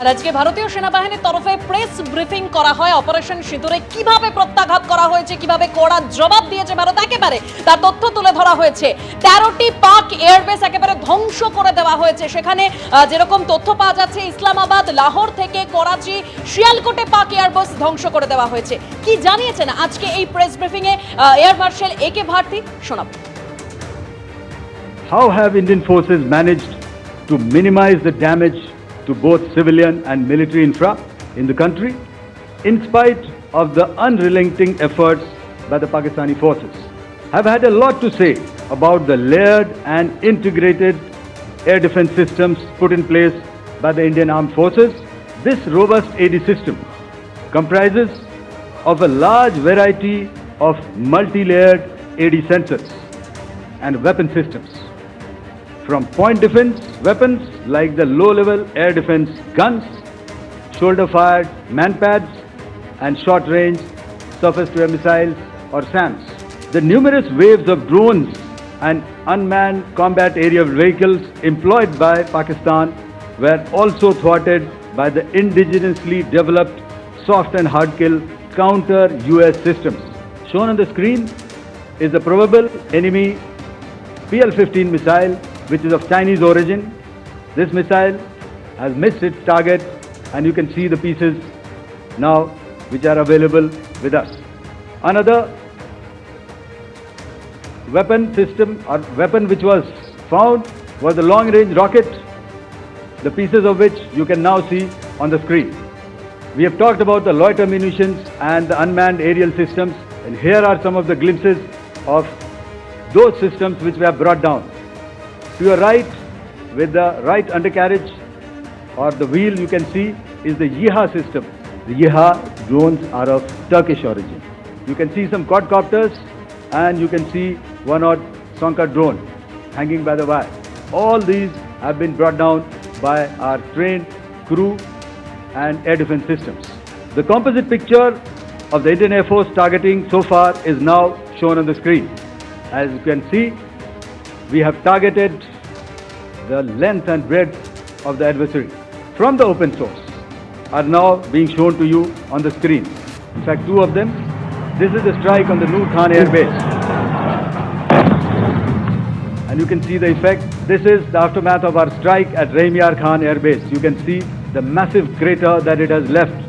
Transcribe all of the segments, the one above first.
আর আজকে ভারতীয় সেনাবাহিনীর তরফে প্রেস ব্রিফিং করা হয় অপারেশন সিঁদুরে কিভাবে প্রত্যাঘাত করা হয়েছে, কিভাবে কড়া জবাব দিয়েছে ভারত, একেবারে তার তথ্য তুলে ধরা হয়েছে। 13টি পাক এয়ারবেস একেবারে ধ্বংস করে দেওয়া হয়েছে। সেখানে যেরকম তথ্য পাওয়া যাচ্ছে, ইসলামাবাদ, লাহোর থেকে করাচি, শিয়ালকোটে পাক এয়ারবেস ধ্বংস করে দেওয়া হয়েছে। কি জানিয়েছেন আজকে এই প্রেস ব্রিফিং এ এয়ার মার্শাল একে ভারতী, শোনাবো। How have Indian forces managed to minimize the damage to both civilian and military infra in the country, in spite of the unrelenting efforts by the Pakistani forces? I've had a lot to say about the layered and integrated air defense systems put in place by the Indian Armed Forces. This robust AD system comprises of a large variety of multi-layered AD sensors and weapon systems. From point defense weapons like the low-level air defense guns, shoulder-fired manpads, and short-range surface-to-air missiles or SAMs. The numerous waves of drones and unmanned combat aerial vehicles employed by Pakistan were also thwarted by the indigenously developed soft and hard-kill counter-US systems. Shown on the screen is the probable enemy PL-15 missile, which is of Chinese origin. This missile has missed its target, and you can see the pieces now which are available with us. Another weapon system or weapon which was found was the long-range rocket, the pieces of which you can now see on the screen. We have talked about the loiter munitions and the unmanned aerial systems, and here are some of the glimpses of those systems which we have brought down. To your right, with the right undercarriage or the wheel, you can see is the YIHA system. The YIHA drones are of Turkish origin. You can see some quadcopters, and you can see one odd Sonka drone hanging by the wire. All these have been brought down by our trained crew and air defense systems. The composite picture of the Indian Air Force targeting so far is now shown on the screen. As you can see, we have targeted the length and breadth of the adversary from the open source are now being shown to you on the screen. In fact, two of them. This is the strike on the Noor Khan Air Base, and you can see the effect. This is the aftermath of our strike at Rahim Yar Khan Air Base. You can see the massive crater that it has left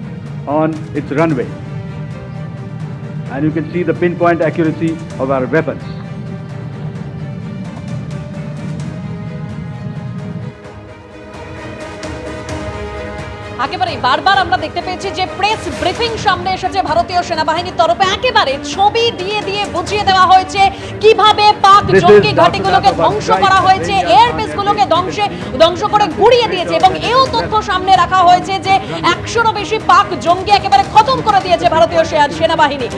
on its runway, and you can see the pinpoint accuracy of our weapons. একেবারে বারবার আমরা দেখতে পেয়েছি যে press briefing সামনে এসেছে ভারতীয় সেনাবাহিনীর তরফে, একেবারে ছবি দিয়ে দিয়ে বুঝিয়ে দেওয়া হয়েছে কিভাবে পাক জঙ্গি ঘাঁটিগুলোকে ধ্বংস করা হয়েছে, এয়ারবেসগুলোকে ধ্বংস করে গুড়িয়ে দিয়েছে। এবং এও তথ্য সামনে রাখা হয়েছে যে 100রও বেশি পাক জঙ্গি একেবারে খতম করে দিয়েছে ভারতীয় সেনাবাহিনী।